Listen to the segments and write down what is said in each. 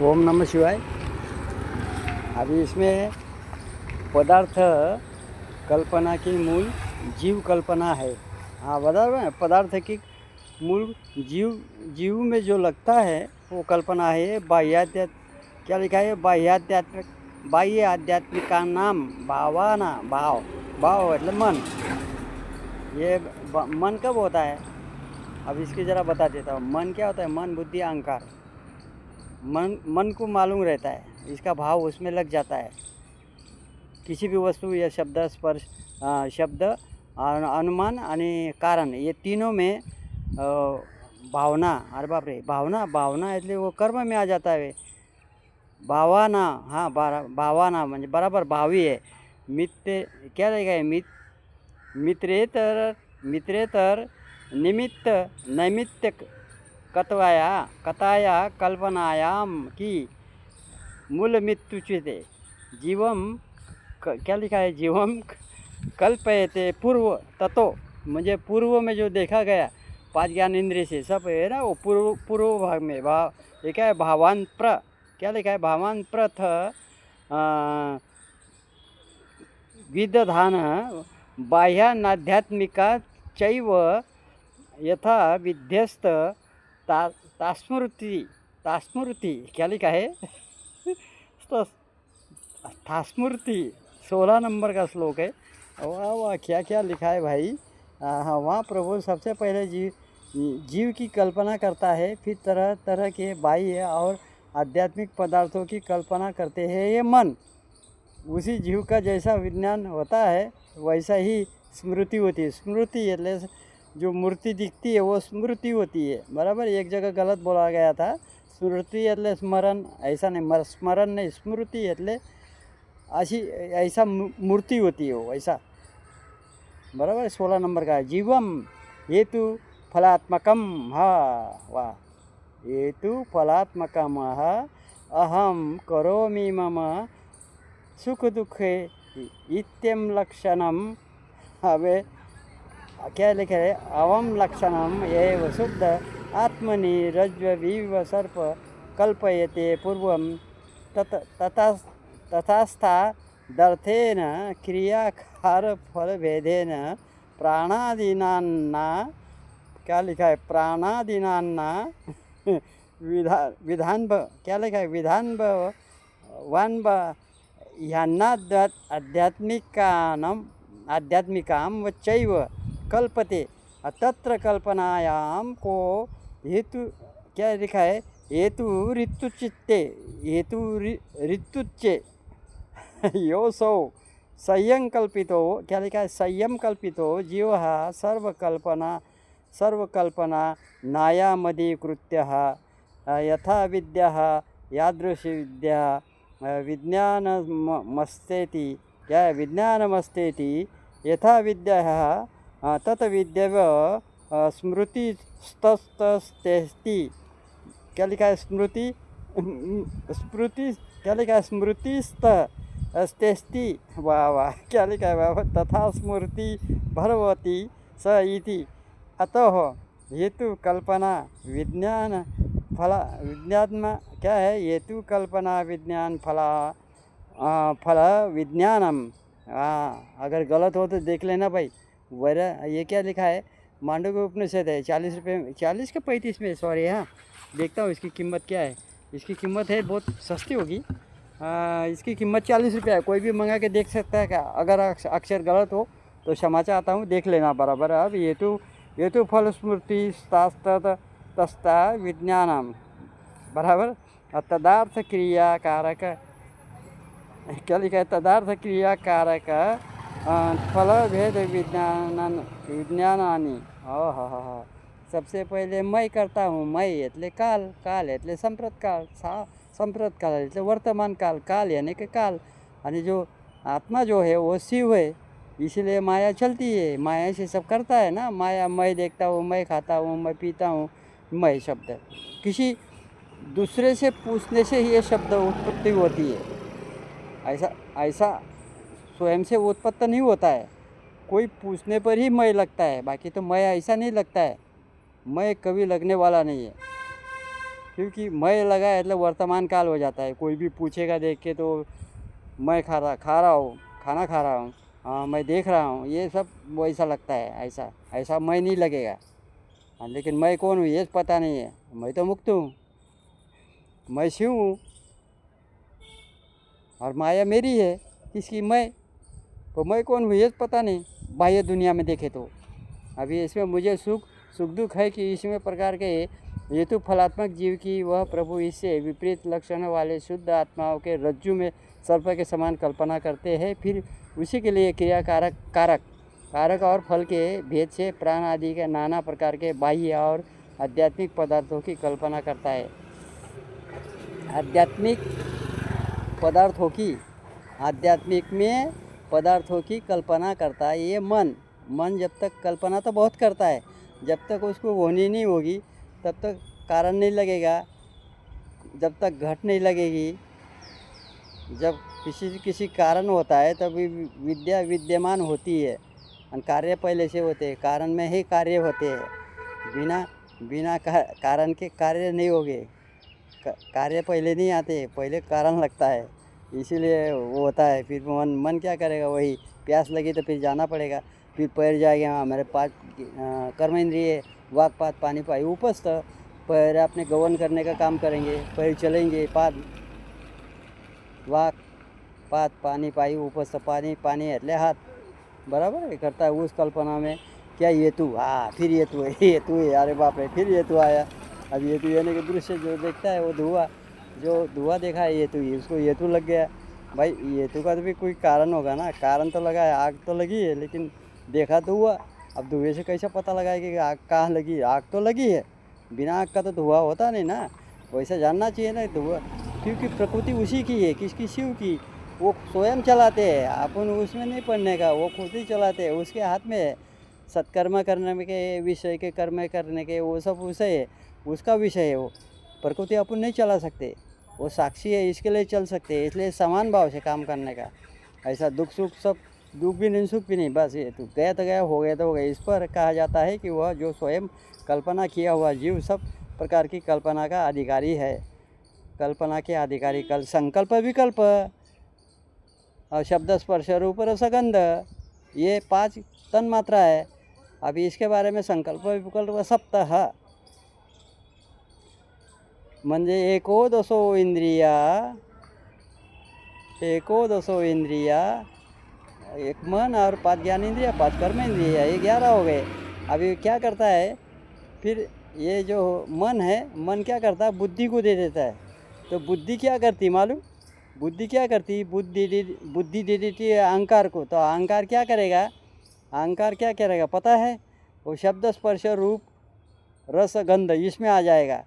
ओम नमः शिवाय। अभी इसमें पदार्थ कल्पना की मूल जीव कल्पना है। हाँ, बता रहे हैं, पदार्थ की मूल जीव जीव में जो लगता है वो कल्पना है। बाह्याध्यात्म क्या लिखा है? बाह्य आध्यात्मिका नाम भावाना भाव भाव मतलब मन। ये मन कब होता है? अब इसकी ज़रा बता देता हूँ। मन क्या होता है? मन, बुद्धि, अहंकार। मन को मालूम रहता है, इसका भाव उसमें लग जाता है। किसी भी वस्तु या शब्द स्पर्श शब्द अनुमान आणि कारण ये तीनों में भावना। अरे बाप रे, भावना એટલે वो कर्म में आ जाता है। भावाना, हाँ, भावाना म्हणजे बराबर भावी है। मित्र क्या रहेगा? मित्रेतर निमित्त नैमित्त कथाया कल्पनायाम की मूल मृत्युच्युते जीवम क्या लिखा है? जीवम कल्पयते पूर्व ततो, म्हणजे पूर्व में जो देखा गया 5 ज्ञान इंद्रिय से सब है ना, वो पूर्व भाग में भाव। ये क्या है? भावान प्र क्या लिखा है? भावान प्रथ विदधान बाह्यानाध्यात्मिका चैव यथा विध्यस्त तास्मृति क्या लिखा है? तास्मृति 16 नंबर का श्लोक है। वाह वाह, क्या क्या लिखा है भाई। हाँ, वहाँ प्रभु सबसे पहले जीव की कल्पना करता है, फिर तरह तरह के बाह्य और आध्यात्मिक पदार्थों की कल्पना करते हैं ये मन। उसी जीव का जैसा विज्ञान होता है वैसा ही स्मृति होती है। स्मृति એટલે जो मूर्ति दिखती है वो स्मृति होती है। बराबर, एक जगह गलत बोला गया था। स्मृति એટલે स्मरण, ऐसा नहीं, स्मरण नहीं, स्मृति એટલે ऐसी ऐसा मूर्ति होती है वो, ऐसा। बराबर, 16 नंबर का जीवम हेतु फलात्मकम। हाँ वाह, हेतु फलात्मकम अहम करोमि मम सुख दुखे इत्यम लक्षणम। हमें क्या लिखा है? अवम लक्षणम एव शुद्ध आत्मनि रज्ज्वविव सर्प कल्पयते पूर्वं तथा तथास्था दर्थेन क्रियाकार फलभेदेन प्राणादीनान्ना क्या लिखा है? प्राणादीनान्ना विधान क्या लिखा है? विधान वन ह्यांना आध्यात्मिकां वच्चैव कल्पते तत्र कल्पनायाम को हेतु क्या लिखा है? हेतु ऋतुच्चे योसौ संयंकल्पितो क्या लिखा है? संयंकल्पितो जीव सर्वकल्पना नायामधिकृत्यः यथा विद्या यादृशी विद्या विज्ञानमस्तेति क्या विज्ञानमस्तेति यथा विद्या तत विद्यव स्मृतिस्तस्तेस्ति क्या लिखा है? स्मृति क्या लिखा है? स्मृतिस्तस्तेस्ति। वाह वाह, क्या लिखा है बाबा? तथा स्मृति भरवती स इति अतः हेतु कल्पना विज्ञान क्या है? हेतु कल्पना विज्ञान फल विज्ञानम। हाँ, अगर गलत हो तो देख लेना भाई। ये क्या लिखा है? मांडव्य उपनिषद है, 40 रुपये, 40 के 35 में, सॉरी। हाँ, देखता हूँ इसकी कीमत क्या है। इसकी कीमत है, बहुत सस्ती होगी। इसकी कीमत 40 रुपये है। कोई भी मंगा के देख सकता है क्या? अगर अक्षर गलत हो तो क्षमा चाहता हूँ, देख लेना बराबर। अब ये तो फल स्मृति तस्ता विज्ञानम बराबर। तदार्थ क्रिया कारक क्या लिखा है? तदार्थ क्रिया कारक फल भेद विज्ञानानी। हाँ, सबसे पहले मैं करता हूँ। मैं એટલે काल એટલે संप्रत काल એટલે वर्तमान काल यानी कि काल। आणि जो आत्मा जो है वो शिव है, इसलिए माया चलती है। माया से सब करता है ना माया। मैं देखता हूँ, मैं खाता हूँ, मैं पीता हूँ। मैं शब्द किसी दूसरे से पूछने से ही ये शब्द उत्पत्ति होती है। ऐसा स्वयं से उत्पत्ति नहीं होता है। कोई पूछने पर ही मैं लगता है, बाकी तो मैं ऐसा नहीं लगता है। मैं कभी लगने वाला नहीं है। क्योंकि मैं लगा है मतलब वर्तमान काल हो जाता है। कोई भी पूछेगा देख के तो मैं खा रहा हूँ, खाना खा रहा हूँ, हाँ मैं देख रहा हूँ, ये सब वैसा लगता है। ऐसा ऐसा मैं नहीं लगेगा। हाँ, लेकिन मैं कौन हूँ ये पता नहीं है। मैं तो मुक्त हूँ, मैं शिव हूँ और माया मेरी है। किसकी? मैं। तो मैं कौन हूँ ये पता नहीं बाह्य दुनिया में देखे तो। अभी इसमें मुझे सुख दुख है कि इसमें प्रकार के हेतु फलात्मक जीव की वह प्रभु इससे विपरीत लक्षण वाले शुद्ध आत्माओं के रज्जु में सर्प के समान कल्पना करते हैं। फिर उसी के लिए क्रिया कारक और फल के भेद से प्राण आदि के नाना प्रकार के बाह्य और आध्यात्मिक पदार्थों की कल्पना करता है। आध्यात्मिक में पदार्थों की कल्पना करता है। ये मन जब तक कल्पना तो बहुत करता है, जब तक उसको होनी नहीं होगी तब तक कारण नहीं लगेगा, जब तक घट नहीं लगेगी। जब किसी कारण होता है तभी विद्या विद्यमान होती है और कार्य पहले से होते हैं। कारण में ही कार्य होते हैं, बिना कारण के कार्य नहीं होंगे। कार्य पहले नहीं आते, पहले कारण लगता है, इसीलिए वो होता है। फिर मन क्या करेगा? वही प्यास लगी तो फिर जाना पड़ेगा, फिर पैर जाएगा। हाँ हमारे पाँच कर्म इंद्रिय वाक पात पानी पाई उपस्थ, पैर अपने गवन करने का काम करेंगे, पैर चलेंगे, पाद वाक पात पानी पाई उपस्थ, पानी એટલે हाथ बराबर है करता है। उस कल्पना में क्या हेतु? हाँ फिर हेतु है, अरे बाप रे फिर हेतु आया। अब हेतु यानी कि दृश्य जो देखता है वो धुआं देखा है हेतु ही, उसको हेतु लग गया। भाई हेतु का तो भी कोई कारण होगा ना, कारण तो लगा है, आग तो लगी है लेकिन देखा तो हुआ। अब धुएं से कैसे पता लगाए कि आग कहाँ लगी? आग तो लगी है, बिना आग का तो धुआं होता नहीं ना। वैसे जानना चाहिए ना धुआं, क्योंकि प्रकृति उसी की है। किसकी? शिव की। वो स्वयं चलाते हैं, अपन उसमें नहीं पढ़ने का, वो खुद ही चलाते हैं, उसके हाथ में है। सत्कर्म करने में के विषय के कर्म करने के वो सब उसे है, उसका विषय है वो। प्रकृति अपन नहीं चला सकते, वो साक्षी है, इसके लिए चल सकते हैं। इसलिए समान भाव से काम करने का। ऐसा दुख सुख सब, दुख भी नहीं सुख भी नहीं, बस ये तो गया, हो गया तो हो गया। इस पर कहा जाता है कि वह जो स्वयं कल्पना किया हुआ जीव सब प्रकार की कल्पना का अधिकारी है। कल्पना के अधिकारी संकल्प विकल्प और शब्द स्पर्श रूप रसगंध, ये 5 तन मात्रा है। अभी इसके बारे में संकल्प विकल्प सप्ताह म्हणजे एकोदशो इंद्रिया, एक मन और 5 ज्ञान इंद्रिया, 5 कर्म इंद्रिया, ये 11 हो गए। अभी क्या करता है फिर? ये जो मन है, मन क्या करता है? बुद्धि को दे देता है। तो बुद्धि क्या करती मालूम? बुद्धि क्या करती? बुद्धि दे देती है अहंकार को। तो अहंकार क्या करेगा पता है? वो शब्द स्पर्श रूप रस गंध इसमें आ जाएगा।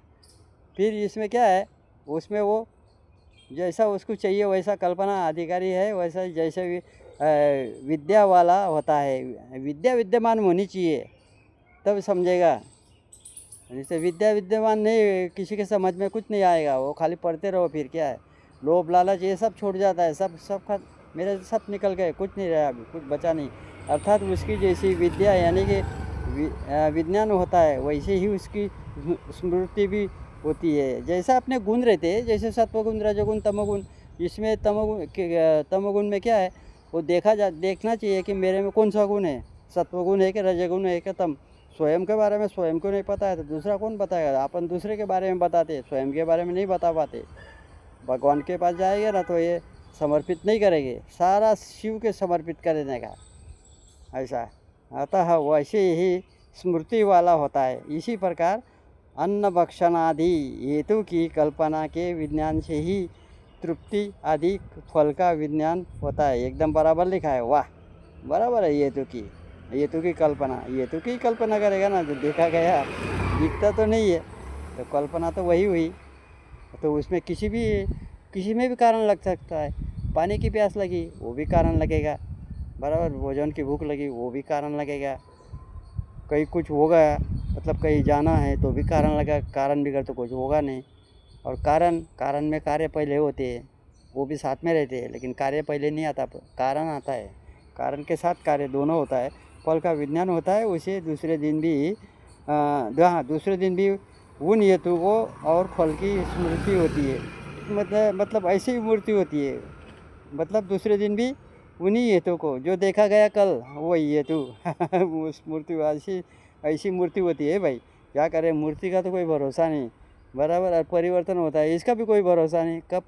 फिर इसमें क्या है? उसमें वो जैसा उसको चाहिए वैसा कल्पना अधिकारी है, वैसा जैसे विद्या वाला होता है। विद्या विद्यमान होनी चाहिए तब समझेगा। जैसे विद्या विद्यमान नहीं, किसी के समझ में कुछ नहीं आएगा। वो खाली पढ़ते रहो, फिर क्या है? लोभ लालच ये सब छूट जाता है। सब मेरे सब निकल गए, कुछ नहीं रहा, अभी कुछ बचा नहीं। अर्थात उसकी जैसी विद्या यानी कि विज्ञान होता है, वैसे ही उसकी स्मृति भी होती है। जैसा अपने गुण रहते हैं, जैसे सत्वगुण रजोगुण तमोगुण, इसमें तमोगुण में क्या है? वो देखना चाहिए कि मेरे में कौन सा गुण है, सत्वगुण है कि रजोगुण है कि तम। स्वयं के बारे में स्वयं को नहीं पता है तो दूसरा कौन बताएगा? अपन दूसरे के बारे में बताते, स्वयं के बारे में नहीं बता पाते। भगवान के पास जाएंगे ना तो ये समर्पित नहीं करेंगे, सारा शिव के समर्पित कर देने का ऐसा। अतः वैसे ही स्मृति वाला होता है। इसी प्रकार अन्न भक्षण आदि हेतु की कल्पना के विज्ञान से ही तृप्ति आदि फल का विज्ञान होता है। एकदम बराबर लिखा है, वाह बराबर है। हेतु की कल्पना करेगा ना, जो देखा गया दिखता तो नहीं है, तो कल्पना तो वही हुई। तो उसमें किसी में भी कारण लग सकता है। पानी की प्यास लगी वो भी कारण लगेगा, बराबर। भोजन की भूख लगी वो भी कारण लगेगा। कहीं कुछ होगा, मतलब कहीं जाना है तो भी कारण लगा। कारण बिगड़ तो कुछ होगा नहीं। और कारण में कार्य पहले होते हैं, वो भी साथ में रहते हैं, लेकिन कार्य पहले नहीं आता, कारण आता है। कारण के साथ कार्य दोनों होता है। फल का विज्ञान होता है। उसे दूसरे दिन भी उन हेतु को और फल की स्मृति होती है। मतलब ऐसी मूर्ति होती है, मतलब दूसरे दिन भी उन्हीं हेतु को जो देखा गया कल वही हेतु उस मूर्ति ऐसी ऐसी मूर्ति होती है भाई। क्या करें, मूर्ति का तो कोई भरोसा नहीं, बराबर। और परिवर्तन होता है, इसका भी कोई भरोसा नहीं, कब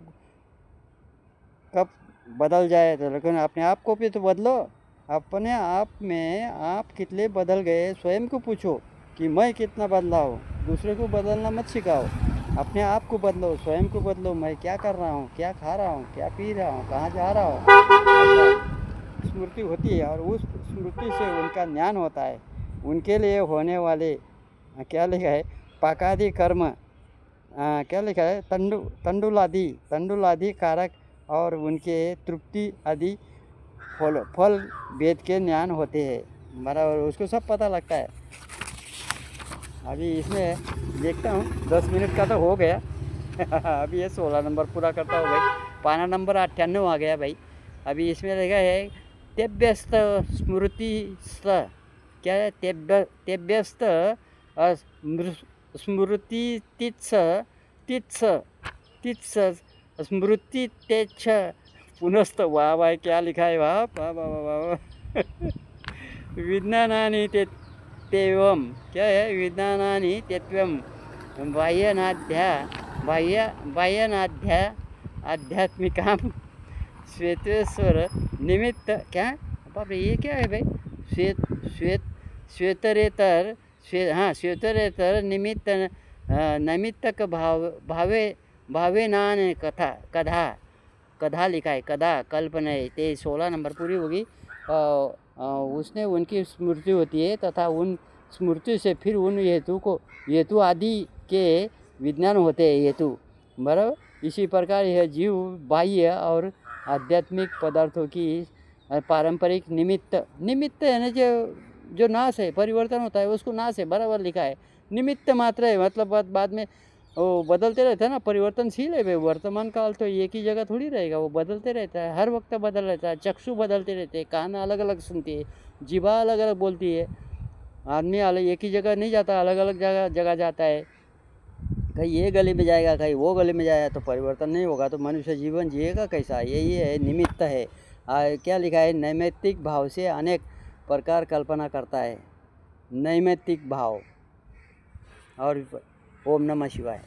कब बदल जाए। तो लेकिन अपने आप को भी तो बदलो, अपने आप में आप कितने बदल गए स्वयं को पूछो कि मैं कितना बदला हूँ। दूसरे को बदलना मत सिखाओ, अपने आप को बदलो, स्वयं को बदलो। मैं क्या कर रहा हूँ, क्या खा रहा हूँ, क्या पी रहा हूँ, कहाँ जा रहा हूँ, ऐसा स्मृति होती है। और उस स्मृति से उनका ज्ञान होता है। उनके लिए होने वाले क्या लिखा है, पाकादि कर्म, क्या लिखा है, तंडुलादि कारक और उनके तृप्ति आदि फल फल वेद के ज्ञान होते हैं, बराबर। उसको सब पता लगता है। अभी इसमें देखता हूँ 10 मिनट का तो हो गया अभी ये 16 नंबर पूरा करता हूँ भाई। पाना नंबर 98 आ गया भाई। अभी इसमें लिखा है तेभ्यस्त स्मृति क्या है, तेभ्यस्त स्मृति तित्स तित्स तित्स स्मृति तेच्छ पुनस्त। वाह भाई, क्या लिखा है, वाह वाह वाह वाह वाह विज्ञानानि तेवम, क्या है, विज्ञानानि तेत्वम बाह्यनाध्या बाह्यनाध्या आध्यात्मिका श्वेतेश्वर निमित्त, क्या, बाप रे ये क्या है भाई, श्वेत श्वेत श्वेतरेतर श्वेतरेतर निमित्त नैमित्तक भावेनान कथा कधा कधा लिखा है, कधा कल्पना है। ते 16 नंबर पूरी होगी। उसने उनकी स्मृति होती है तथा उन स्मृति से फिर उन हेतु आदि के विज्ञान होते हैं हेतु, बराबर। इसी प्रकार यह जीव बाह्य और आध्यात्मिक पदार्थों की पारंपरिक निमित्त है ना, जो नाश है, परिवर्तन होता है उसको नाश है, बराबर लिखा है। निमित्त मात्र है, मतलब बाद में वो बदलते रहता है ना, परिवर्तनशील है भाई। वर्तमान काल तो एक ही जगह थोड़ी रहेगा, वो बदलते रहता है, हर वक्त बदल रहता है। चक्षु बदलते रहते हैं, कान अलग अलग सुनती है, जीवा अलग अलग बोलती है। आदमी अलग एक ही जगह नहीं जाता, अलग अलग जगह जाता है। कहीं ये गली में जाएगा, कहीं वो गली में जाएगा, तो परिवर्तन नहीं होगा तो मनुष्य जीवन जिएगा कैसा। यही है निमित्त है। क्या लिखा है, नैमित्तिक भाव से अनेक प्रकार कल्पना करता है, नैमित्तिक भाव। और ओम नमः शिवाय।